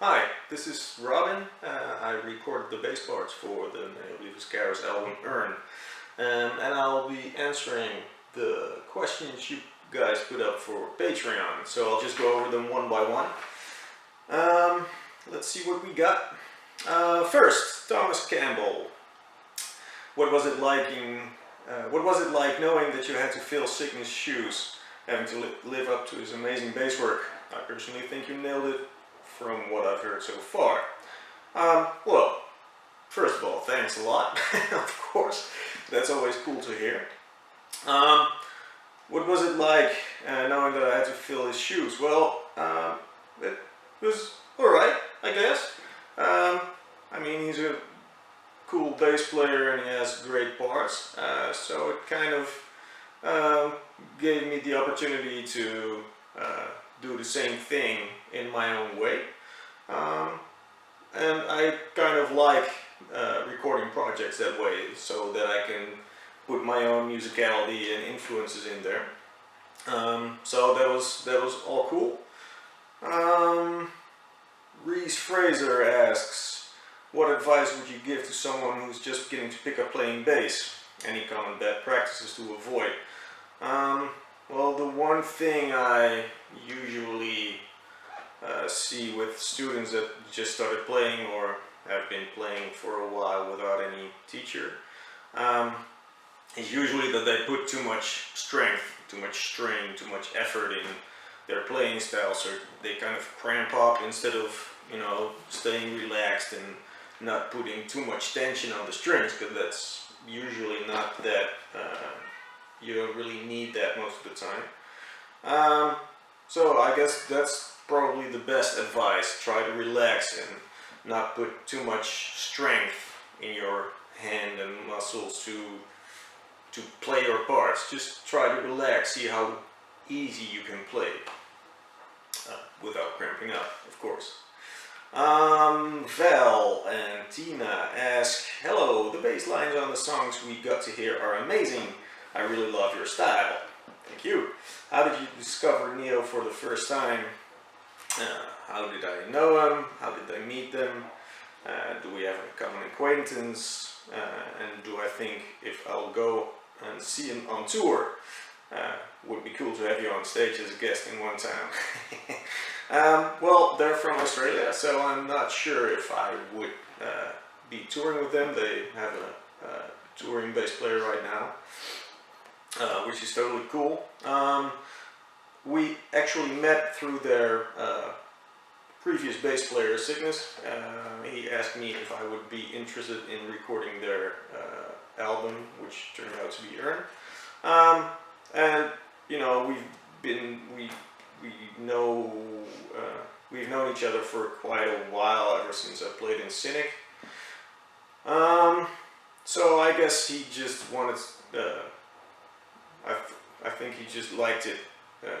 Hi, this is Robin. I recorded the bass parts for the Zielhorst album Earn, and I'll be answering the questions you guys put up for Patreon. So I'll just go over them one by one. Let's see what we got. First, Thomas Campbell. What was it like knowing that you had to fill Cygnus' shoes, having to live up to his amazing bass work? I personally think you nailed it from what I've heard so far. Well, first of all, thanks a lot, of course. That's always cool to hear. What was it like knowing that I had to fill his shoes? Well, it was alright, I guess. I mean, he's a cool bass player and he has great parts, so it kind of gave me the opportunity to do the same thing in my own way. And I kind of like recording projects that way, so that I can put my own musicality and influences in there. So that was all cool. Reese Fraser asks, what advice would you give to someone who's just beginning to pick up playing bass? Any common bad practices to avoid? Well, the one thing I usually see with students that just started playing or have been playing for a while without any teacher is usually that they put too much strength, too much strain, too much effort in their playing style, so they kind of cramp up instead of, staying relaxed and not putting too much tension on the strings, because that's usually not that, you don't really need that most of the time. So I guess that's probably the best advice. Try to relax and not put too much strength in your hand and muscles to play your parts. Just try to relax, see how easy you can play without cramping up, of course. Val and Tina ask, hello, the bass lines on the songs we got to hear are amazing. I really love your style. Thank you. How did you discover Neo for the first time? How did I know him? How did I meet them? Do we have a common acquaintance? And do I think if I'll go and see him on tour? Would be cool to have you on stage as a guest in one time. Well, they're from Australia, so I'm not sure if I would be touring with them. They have a touring bass player right now, which is totally cool. We actually met through their previous bass player, Cygnus. He asked me if I would be interested in recording their album, which turned out to be Earn. And we've known each other for quite a while, ever since I played in Cynic. So I guess he just wanted, I think he just liked it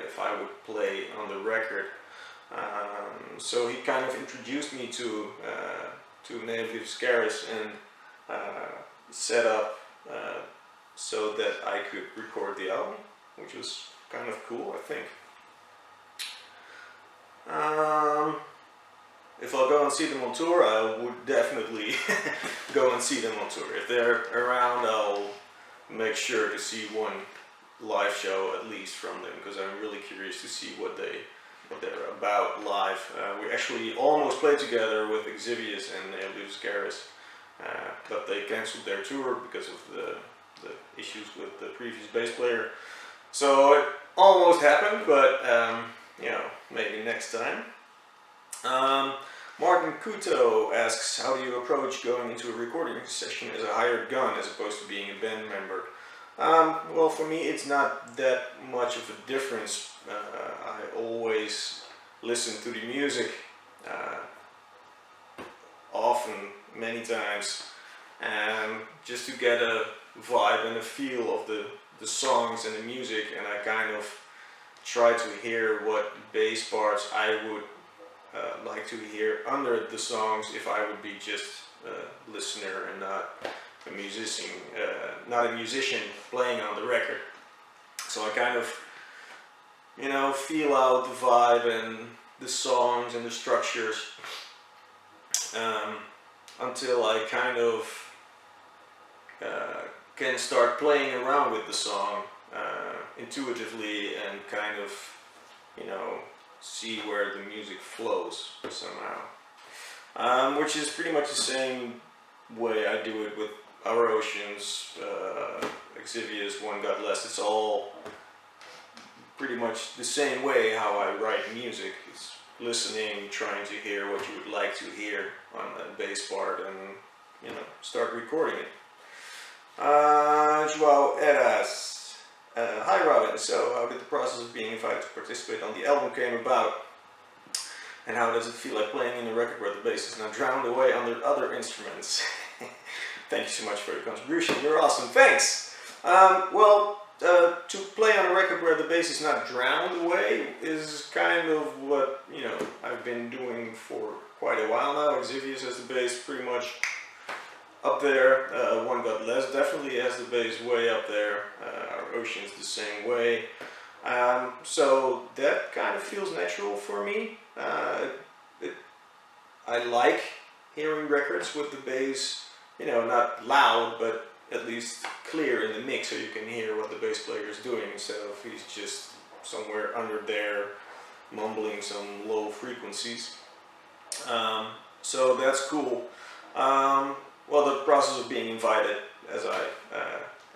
if I would play on the record. So he kind of introduced me to Zielhorst and set up so that I could record the album, which was kind of cool, I think. If I'll go and see them on tour, I would definitely go and see them on tour. If they're around, I'll make sure to see one live show at least from them, because I'm really curious to see what they're about live. We actually almost played together with Exhibius and Zielhorst, but they cancelled their tour because of the issues with the previous bass player. So it almost happened, but maybe next time. Martin Kuto asks, how do you approach going into a recording session as a hired gun as opposed to being a band member? Well, for me it's not that much of a difference. I always listen to the music often, many times, and just to get a vibe and a feel of the songs and the music, and I kind of try to hear what bass parts I would like to hear under the songs if I would be just a listener and not a musician playing on the record. So I kind of feel out the vibe and the songs and the structures um, until I kind of can start playing around with the song intuitively and kind of, you know, see where the music flows somehow. Which is pretty much the same way I do it with Our Oceans, Exvius, One God Less. It's all pretty much the same way how I write music. It's listening, trying to hear what you would like to hear on that bass part, and, you know, start recording it. Joao Eras. Hi Robin, so how did the process of being invited to participate on the album came about? And how does it feel like playing in a record where the bass is not drowned away under other instruments? Thank you so much for your contribution, you're awesome, thanks! To play on a record where the bass is not drowned away is kind of what, you know, I've been doing for quite a while now. Exvius has the bass pretty much up there. One God Less definitely has the bass way up there. Our Ocean's the same way. So that kind of feels natural for me. I like hearing records with the bass, you know, not loud, but at least clear in the mix, so you can hear what the bass player is doing instead of he's just somewhere under there mumbling some low frequencies. So that's cool. Well, the process of being invited, as I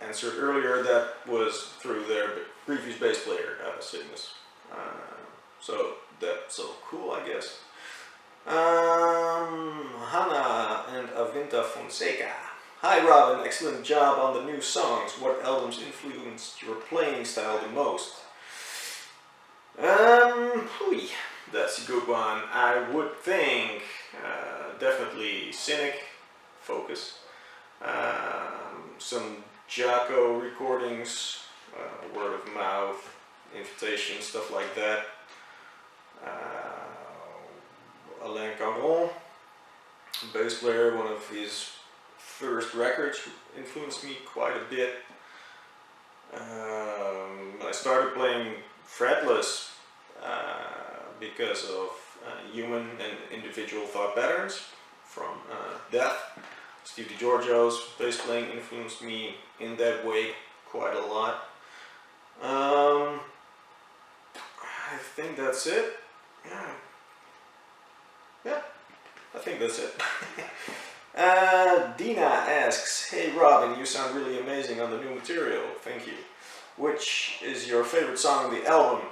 answered earlier, that was through their previous bass player, Cygnus. So that's so cool, I guess. Hannah and Avinta Fonseca. Hi Robin, excellent job on the new songs. What albums influenced your playing style the most? That's a good one. I would think definitely Cynic, Focus, some Jaco recordings, word of mouth, Invitation, stuff like that. Alain Caron, bass player, one of his first records influenced me quite a bit. I started playing fretless because of Human and Individual Thought Patterns from Death. Steve DiGiorgio's bass playing influenced me in that way quite a lot. I think that's it. Yeah, I think that's it. Dina asks, hey Robin, you sound really amazing on the new material, thank you. Which is your favorite song on the album?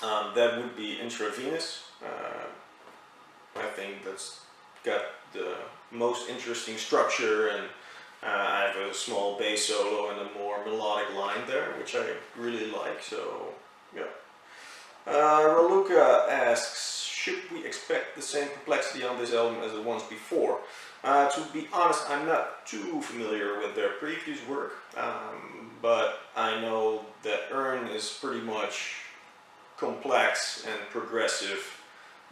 That would be Intravenous. I think that's got the most interesting structure, and I have a small bass solo and a more melodic line there, which I really like, so yeah. Raluca asks, should we expect the same complexity on this album as the ones before? To be honest, I'm not too familiar with their previous work, but I know that Urn is pretty much complex and progressive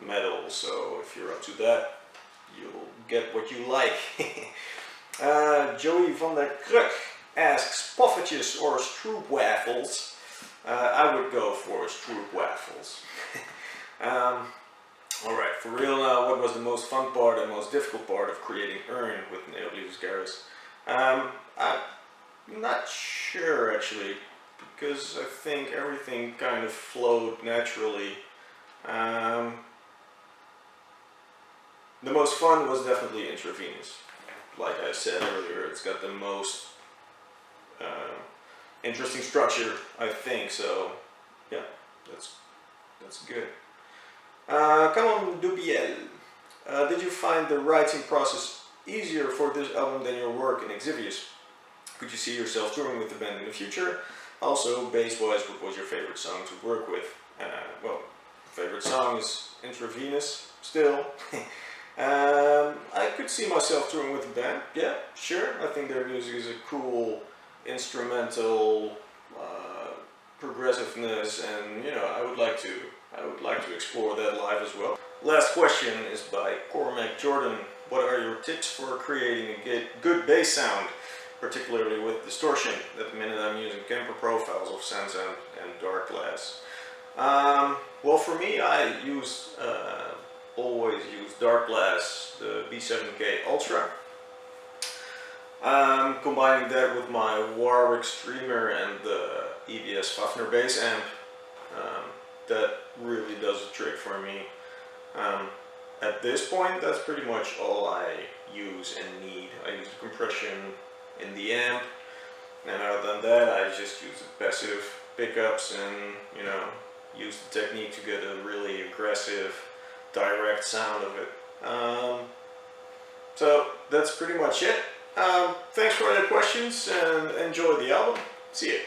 metal, so if you're up to that, you'll get what you like. Joey van der Kruk asks, poffertjes or stroopwafels? I would go for stroopwafels. Alright, for real now, what was the most fun part and most difficult part of creating Urn with Neoblius Garrus? I'm not sure actually, because I think everything kind of flowed naturally. The most fun was definitely Intravenous. Like I said earlier, it's got the most interesting structure, I think, so yeah, that's good. Come on, Dubiel. Did you find the writing process easier for this album than your work in Exvius? Could you see yourself touring with the band in the future? Also, bass-wise, what was your favorite song to work with? Well, favorite song is Intravenous, still. I could see myself touring with the band, yeah, sure. I think their music is a cool, instrumental, progressiveness, and you know, I would like to explore that live as well. Last question is by Cormac Jordan. What are your tips for creating a good bass sound, particularly with distortion? At the minute I'm using Kemper profiles of Sansound and Dark Glass. Well, for me, I use always always use Dark Glass, the B7K Ultra. Combining that with my Warwick Streamer and the EBS Fafner bass amp, that really does a trick for me. At this point, that's pretty much all I use and need. I use the compression in the amp, and other than that, I just use the passive pickups and, you know, use the technique to get a really aggressive, direct sound of it. So that's pretty much it. Thanks for the questions and enjoy the album. See ya.